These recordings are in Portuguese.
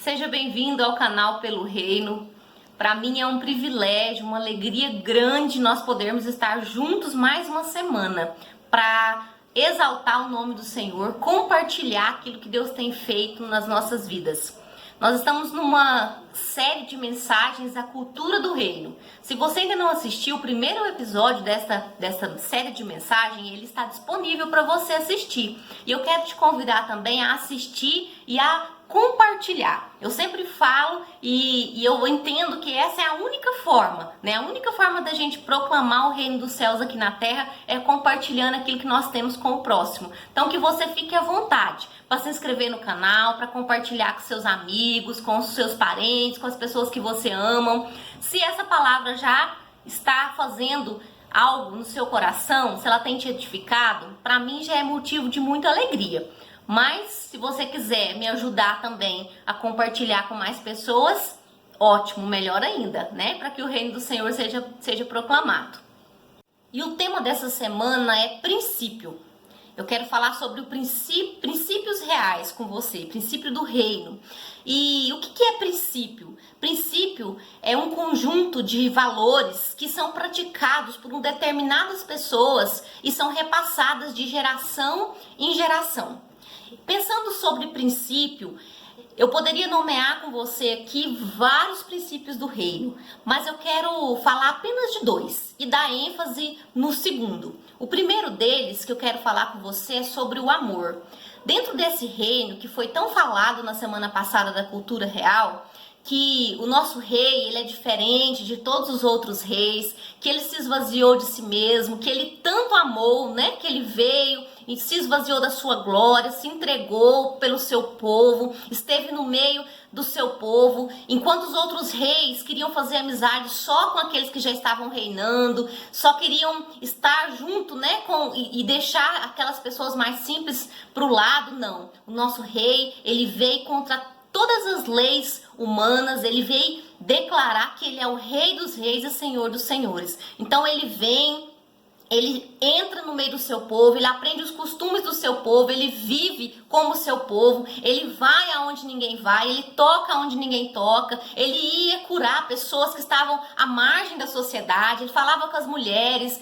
Seja bem-vindo ao canal Pelo Reino. Para mim é um privilégio, uma alegria grande nós podermos estar juntos mais uma semana para exaltar o nome do Senhor, compartilhar aquilo que Deus tem feito nas nossas vidas. Nós estamos numa série de mensagens A Cultura do Reino. Se você ainda não assistiu o primeiro episódio dessa série de mensagens, ele está disponível para você assistir. E eu quero te convidar também a assistir e a compartilhar. Eu sempre falo e eu entendo que essa é a única forma, né? A única forma da gente proclamar o reino dos céus aqui na terra é compartilhando aquilo que nós temos com o próximo. Então que você fique à vontade para se inscrever no canal, para compartilhar com seus amigos, com os seus parentes, com as pessoas que você ama. Se essa palavra já está fazendo algo no seu coração, se ela tem te edificado, para mim já é motivo de muita alegria. Mas se você quiser me ajudar também a compartilhar com mais pessoas, ótimo, melhor ainda, né? Para que o reino do Senhor seja proclamado. E o tema dessa semana é princípio. Eu quero falar sobre o princípios reais com você, princípio do reino. E o que é princípio? Princípio é um conjunto de valores que são praticados por determinadas pessoas e são repassadas de geração em geração. Pensando sobre princípio, eu poderia nomear com você aqui vários princípios do reino, mas eu quero falar apenas de dois e dar ênfase no segundo. O primeiro deles que eu quero falar com você é sobre o amor. Dentro desse reino que foi tão falado na semana passada da cultura real, que o nosso rei, ele é diferente de todos os outros reis, que ele se esvaziou de si mesmo, que ele tanto amou, né, que ele veio e se esvaziou da sua glória, se entregou pelo seu povo, esteve no meio do seu povo, enquanto os outros reis queriam fazer amizade só com aqueles que já estavam reinando, só queriam estar junto, né, e deixar aquelas pessoas mais simples para o lado. Não, o nosso rei, ele veio contra todas as leis humanas, ele veio declarar que ele é o rei dos reis e senhor dos senhores. Então ele vem, ele entra no meio do seu povo, ele aprende os costumes do seu povo, ele vive como seu povo, ele vai aonde ninguém vai, ele toca onde ninguém toca, ele ia curar pessoas que estavam à margem da sociedade, ele falava com as mulheres,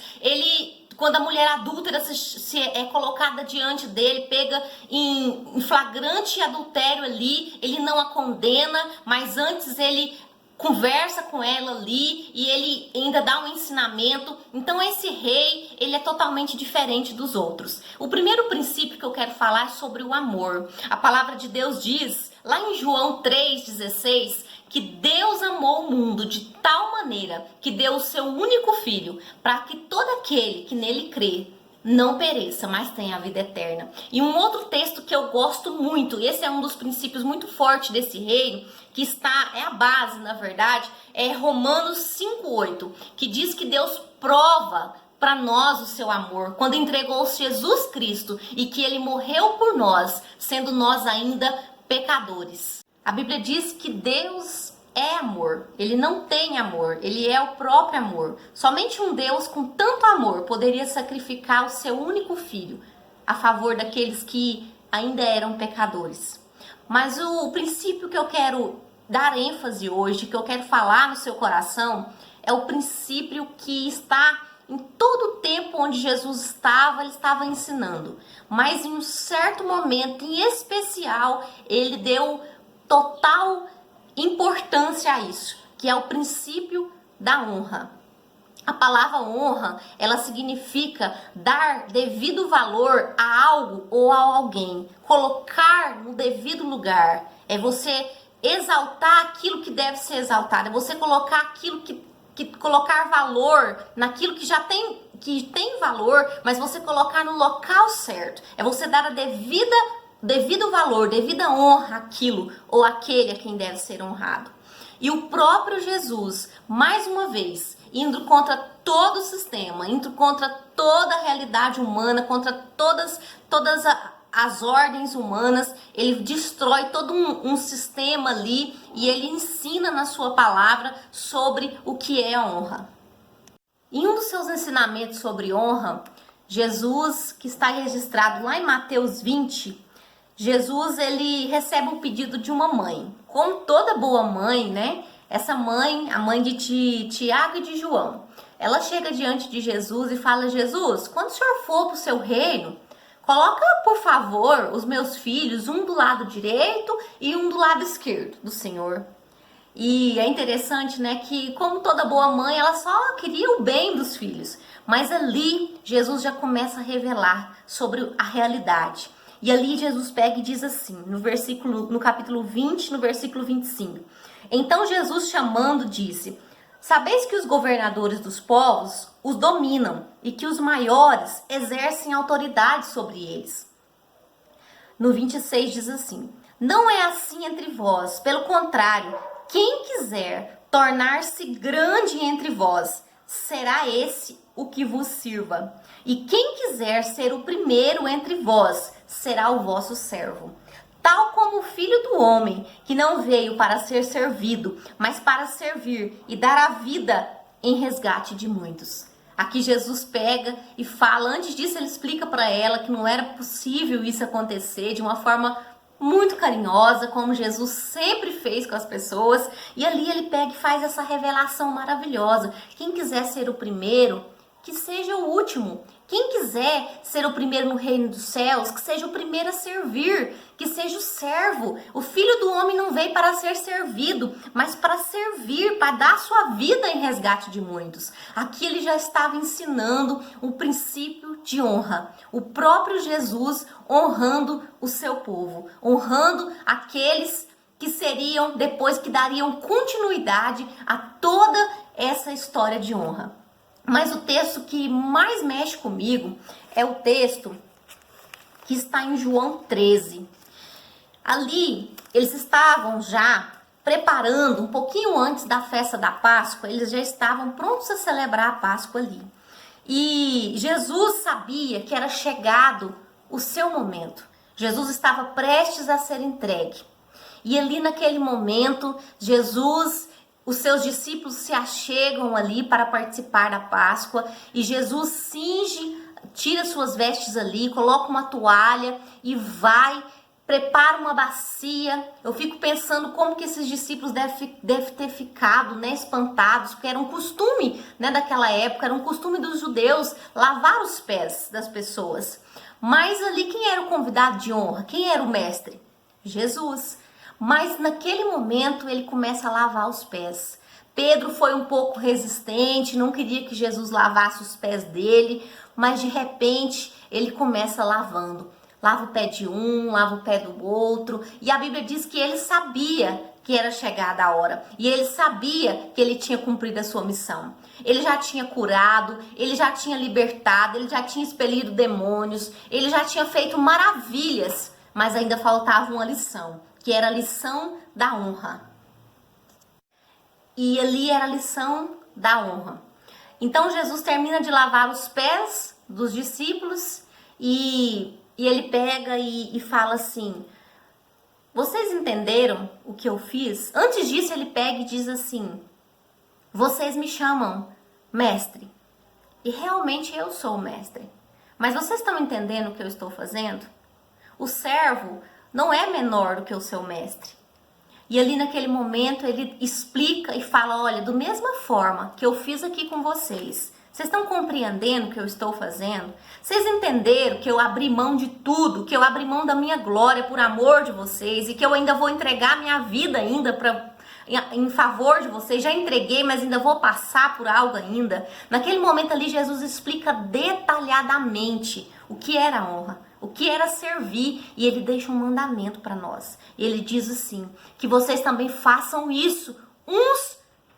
quando a mulher adúltera se é colocada diante dele, pega em flagrante adultério ali, ele não a condena, mas antes ele conversa com ela ali e ele ainda dá um ensinamento. Então esse rei, ele é totalmente diferente dos outros. O primeiro princípio que eu quero falar é sobre o amor. A palavra de Deus diz, lá em João 3,16, que Deus amou o mundo de tal maneira que deu o seu único filho para que todo aquele que nele crê não pereça, mas tenha a vida eterna. E um outro texto que eu gosto muito, esse é um dos princípios muito fortes desse reino, que é a base, na verdade, é Romanos 5,8, que diz que Deus prova para nós o seu amor quando entregou Jesus Cristo e que ele morreu por nós, sendo nós ainda pecadores. A Bíblia diz que Deus é amor, ele não tem amor, ele é o próprio amor. Somente um Deus com tanto amor poderia sacrificar o seu único filho a favor daqueles que ainda eram pecadores. Mas o princípio que eu quero dar ênfase hoje, que eu quero falar no seu coração, é o princípio que está em todo o tempo onde Jesus estava, ele estava ensinando. Mas em um certo momento em especial, ele deu total importância a isso, que é o princípio da honra. A palavra honra, ela significa dar devido valor a algo ou a alguém, colocar no devido lugar. É você exaltar aquilo que deve ser exaltado, é você colocar aquilo colocar valor naquilo que já tem valor, mas você colocar no local certo. É você dar a devido valor, devida honra àquilo ou àquele a quem deve ser honrado. E o próprio Jesus, mais uma vez, indo contra todo o sistema, indo contra toda a realidade humana, contra todas as ordens humanas, ele destrói todo um sistema ali e ele ensina na sua palavra sobre o que é a honra. Em um dos seus ensinamentos sobre honra, Jesus, que está registrado lá em Mateus 20, Jesus, ele recebe um pedido de uma mãe. Como toda boa mãe, né? Essa mãe, a mãe de Tiago e de João, ela chega diante de Jesus e fala: Jesus, quando o senhor for para o seu reino, coloca, por favor, os meus filhos, um do lado direito e um do lado esquerdo do Senhor. E é interessante, né, que como toda boa mãe, ela só queria o bem dos filhos. Mas ali, Jesus já começa a revelar sobre a realidade. E ali Jesus pega e diz assim, no capítulo 20, no versículo 25. Então Jesus, chamando, disse: Sabeis que os governadores dos povos os dominam e que os maiores exercem autoridade sobre eles. No 26 diz assim: Não é assim entre vós, pelo contrário, quem quiser tornar-se grande entre vós, será esse o que vos sirva. E quem quiser ser o primeiro entre vós, será o vosso servo. Tal como o Filho do Homem, que não veio para ser servido, mas para servir e dar a vida em resgate de muitos. Aqui Jesus pega e fala, antes disso ele explica para ela que não era possível isso acontecer de uma forma muito carinhosa, como Jesus sempre fez com as pessoas. E ali ele pega e faz essa revelação maravilhosa. Quem quiser ser o primeiro, que seja o último. Quem quiser ser o primeiro no reino dos céus, que seja o primeiro a servir, que seja o servo. O Filho do Homem não veio para ser servido, mas para servir, para dar sua vida em resgate de muitos. Aqui ele já estava ensinando o princípio de honra. O próprio Jesus honrando o seu povo, honrando aqueles que seriam depois, que dariam continuidade a toda essa história de honra. Mas o texto que mais mexe comigo é o texto que está em João 13. Ali, eles estavam já preparando, um pouquinho antes da festa da Páscoa, eles já estavam prontos a celebrar a Páscoa ali. E Jesus sabia que era chegado o seu momento. Jesus estava prestes a ser entregue. E ali naquele momento, os seus discípulos se achegam ali para participar da Páscoa e Jesus tira suas vestes ali, coloca uma toalha e prepara uma bacia. Eu fico pensando como que esses discípulos devem ter ficado, né, espantados, porque era um costume, né, daquela época, era um costume dos judeus lavar os pés das pessoas. Mas ali quem era o convidado de honra? Quem era o mestre? Jesus. Mas naquele momento ele começa a lavar os pés. Pedro foi um pouco resistente, não queria que Jesus lavasse os pés dele, mas de repente ele começa lavando. Lava o pé de um, lava o pé do outro. E a Bíblia diz que ele sabia que era chegada a hora. E ele sabia que ele tinha cumprido a sua missão. Ele já tinha curado, ele já tinha libertado, ele já tinha expelido demônios, ele já tinha feito maravilhas, mas ainda faltava uma lição, que era a lição da honra. E ali era a lição da honra. Então Jesus termina de lavar os pés dos discípulos e ele pega e fala assim: vocês entenderam o que eu fiz? Antes disso ele pega e diz assim: vocês me chamam mestre. E realmente eu sou o mestre. Mas vocês estão entendendo o que eu estou fazendo? O servo não é menor do que o seu mestre. E ali naquele momento ele explica e fala: olha, da mesma forma que eu fiz aqui com vocês, vocês estão compreendendo o que eu estou fazendo? Vocês entenderam que eu abri mão de tudo, que eu abri mão da minha glória por amor de vocês e que eu ainda vou entregar minha vida ainda em favor de vocês? Já entreguei, mas ainda vou passar por algo ainda. Naquele momento ali Jesus explica detalhadamente o que era a honra, o que era servir, e ele deixa um mandamento para nós. Ele diz assim: que vocês também façam isso uns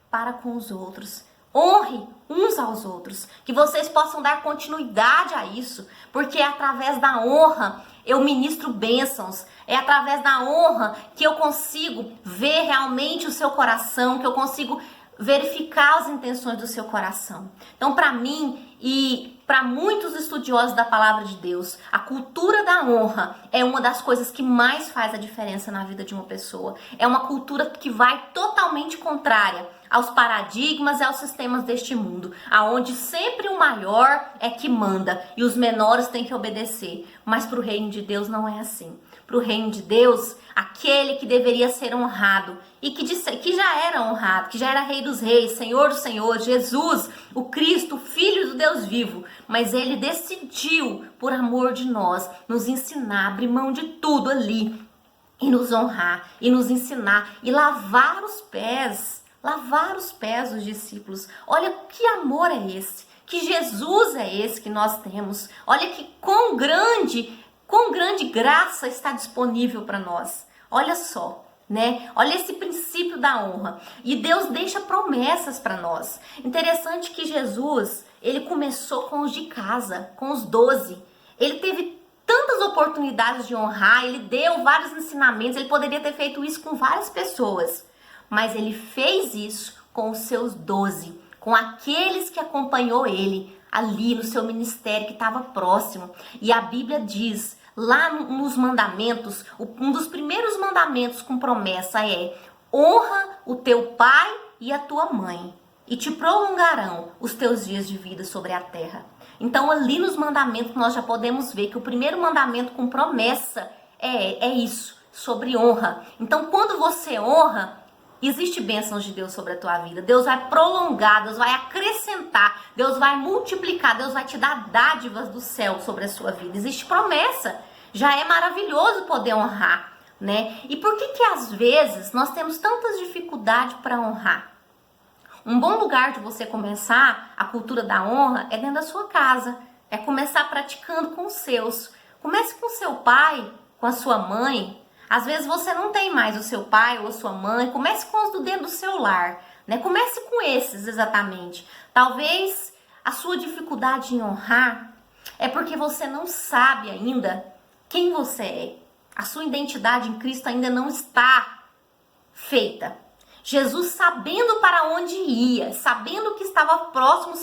para com os outros. Honre uns aos outros, que vocês possam dar continuidade a isso, porque é através da honra eu ministro bênçãos, é através da honra que eu consigo ver realmente o seu coração, que eu consigo verificar as intenções do seu coração. Então, para mim e para muitos estudiosos da palavra de Deus, a cultura da honra é uma das coisas que mais faz a diferença na vida de uma pessoa. É uma cultura que vai totalmente contrária aos paradigmas e aos sistemas deste mundo, aonde sempre o maior é que manda e os menores têm que obedecer. Mas para o reino de Deus não é assim. para o reino de Deus, aquele que deveria ser honrado e que já era honrado, que já era Rei dos Reis, Senhor dos Senhores, Jesus, o Cristo, Filho do Deus vivo, mas ele decidiu, por amor de nós, nos ensinar, abrir mão de tudo ali e nos honrar, e nos ensinar, e lavar os pés dos discípulos. Olha que amor é esse, que Jesus é esse que nós temos. Olha que quão grande graça está disponível para nós. Olha só, né? Olha esse princípio da honra. E Deus deixa promessas para nós. Interessante que Jesus, ele começou com os de casa, com os 12. Ele teve tantas oportunidades de honrar, ele deu vários ensinamentos, ele poderia ter feito isso com várias pessoas, mas ele fez isso com os seus 12, com aqueles que acompanhou ele ali no seu ministério que estava próximo. E a Bíblia diz, lá nos mandamentos, um dos primeiros mandamentos com promessa é: honra o teu pai e a tua mãe, e te prolongarão os teus dias de vida sobre a terra. Então ali nos mandamentos nós já podemos ver que o primeiro mandamento com promessa é isso, sobre honra. Então quando você honra, existe bênçãos de Deus sobre a tua vida. Deus vai prolongar, Deus vai acrescentar, Deus vai multiplicar, Deus vai te dar dádivas do céu sobre a sua vida. Existe promessa. Já é maravilhoso poder honrar, né? E por que às vezes nós temos tantas dificuldades para honrar? Um bom lugar de você começar a cultura da honra é dentro da sua casa. É começar praticando com os seus. Comece com seu pai, com a sua mãe. Às vezes você não tem mais o seu pai ou a sua mãe. Comece com os do dentro do seu lar, né? Comece com esses exatamente. Talvez a sua dificuldade em honrar é porque você não sabe ainda quem você é. A sua identidade em Cristo ainda não está feita. Jesus, sabendo para onde ia, sabendo que estava próximo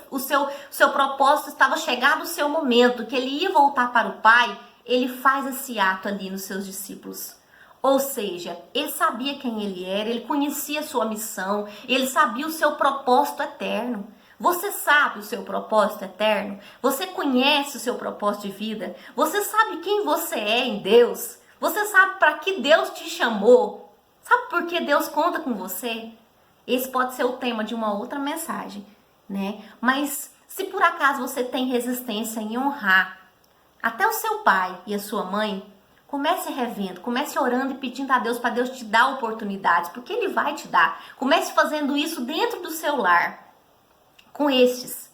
o seu propósito, estava chegado o seu momento, que ele ia voltar para o Pai, ele faz esse ato ali nos seus discípulos. Ou seja, ele sabia quem ele era, ele conhecia a sua missão, ele sabia o seu propósito eterno. Você sabe o seu propósito eterno? Você conhece o seu propósito de vida? Você sabe quem você é em Deus? Você sabe para que Deus te chamou? Sabe por que Deus conta com você? Esse pode ser o tema de uma outra mensagem, né? Mas se por acaso você tem resistência em honrar até o seu pai e a sua mãe, comece revendo, comece orando e pedindo a Deus para Deus te dar oportunidades, porque Ele vai te dar. Comece fazendo isso dentro do seu lar, com estes.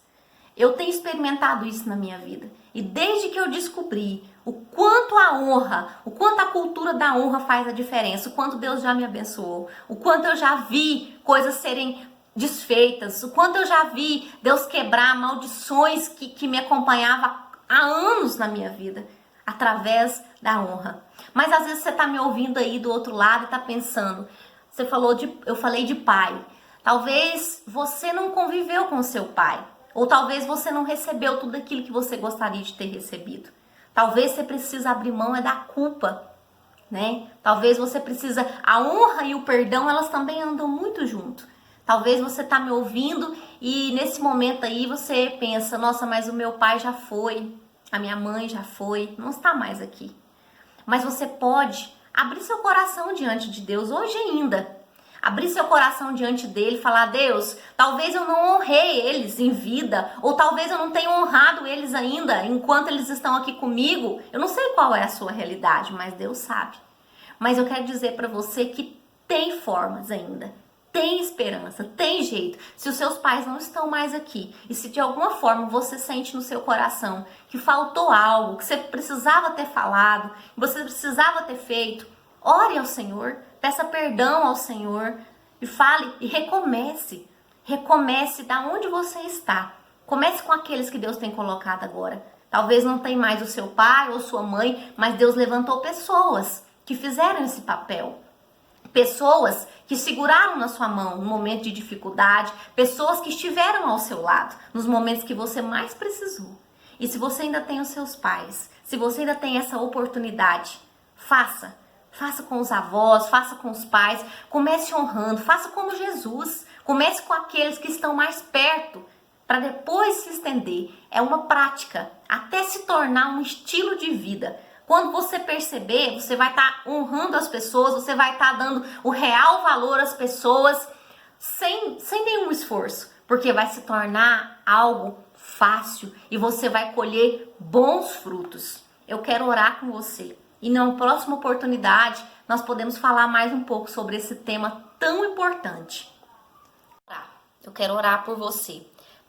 Eu tenho experimentado isso na minha vida. E desde que eu descobri o quanto a honra, o quanto a cultura da honra faz a diferença, o quanto Deus já me abençoou, o quanto eu já vi coisas serem desfeitas, o quanto eu já vi Deus quebrar maldições que me acompanhavam há anos na minha vida, através da honra. Mas às vezes você está me ouvindo aí do outro lado e está pensando, eu falei de pai, talvez você não conviveu com o seu pai, ou talvez você não recebeu tudo aquilo que você gostaria de ter recebido. Talvez você precise abrir mão da culpa, né? Talvez você precisa... A honra e o perdão, elas também andam muito junto. Talvez você está me ouvindo e nesse momento aí você pensa, nossa, mas o meu pai já foi, a minha mãe já foi, não está mais aqui. Mas você pode abrir seu coração diante de Deus hoje ainda. Abrir seu coração diante dele e falar, Deus, talvez eu não honrei eles em vida, ou talvez eu não tenha honrado eles ainda enquanto eles estão aqui comigo. Eu não sei qual é a sua realidade, mas Deus sabe. Mas eu quero dizer para você que tem formas ainda, tem esperança, tem jeito. Se os seus pais não estão mais aqui, e se de alguma forma você sente no seu coração que faltou algo, que você precisava ter falado, que você precisava ter feito, ore ao Senhor. Peça perdão ao Senhor e fale e recomece. Recomece da onde você está. Comece com aqueles que Deus tem colocado agora. Talvez não tenha mais o seu pai ou sua mãe, mas Deus levantou pessoas que fizeram esse papel. Pessoas que seguraram na sua mão no momento de dificuldade. Pessoas que estiveram ao seu lado nos momentos que você mais precisou. E se você ainda tem os seus pais, se você ainda tem essa oportunidade, faça. Faça com os avós, faça com os pais, comece honrando, faça como Jesus. Comece com aqueles que estão mais perto, para depois se estender. É uma prática, até se tornar um estilo de vida. Quando você perceber, você vai estar honrando as pessoas, você vai estar dando o real valor às pessoas sem nenhum esforço, porque vai se tornar algo fácil e você vai colher bons frutos. Eu quero orar com você e na próxima oportunidade nós podemos falar mais um pouco sobre esse tema tão importante. Eu quero orar por você,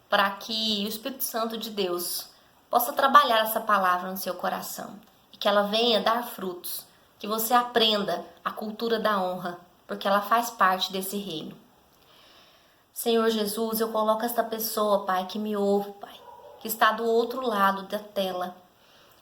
para que o Espírito Santo de Deus possa trabalhar essa palavra no seu coração e que ela venha dar frutos, que você aprenda a cultura da honra, porque ela faz parte desse reino. Senhor Jesus, eu coloco esta pessoa, Pai, que me ouve, Pai, que está do outro lado da tela,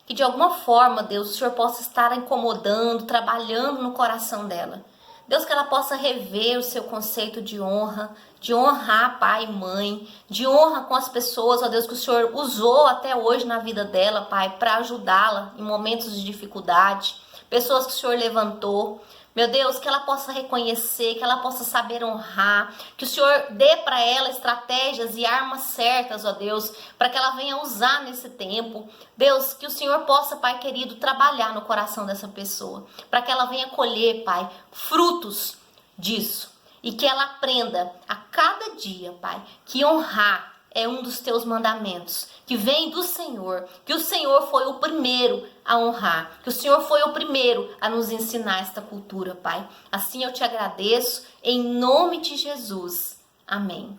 que de alguma forma, Deus, o Senhor possa estar incomodando, trabalhando no coração dela. Deus, que ela possa rever o seu conceito de honrar pai e mãe, de honra com as pessoas, ó Deus, que o Senhor usou até hoje na vida dela, Pai, para ajudá-la em momentos de dificuldade, pessoas que o Senhor levantou. Meu Deus, que ela possa reconhecer, que ela possa saber honrar, que o Senhor dê para ela estratégias e armas certas, ó Deus, para que ela venha usar nesse tempo. Deus, que o Senhor possa, Pai querido, trabalhar no coração dessa pessoa, para que ela venha colher, Pai, frutos disso. E que ela aprenda a cada dia, Pai, que honrar é um dos teus mandamentos, que vem do Senhor, que o Senhor foi o primeiro a honrar, que o Senhor foi o primeiro a nos ensinar esta cultura, Pai. Assim eu te agradeço, em nome de Jesus. Amém.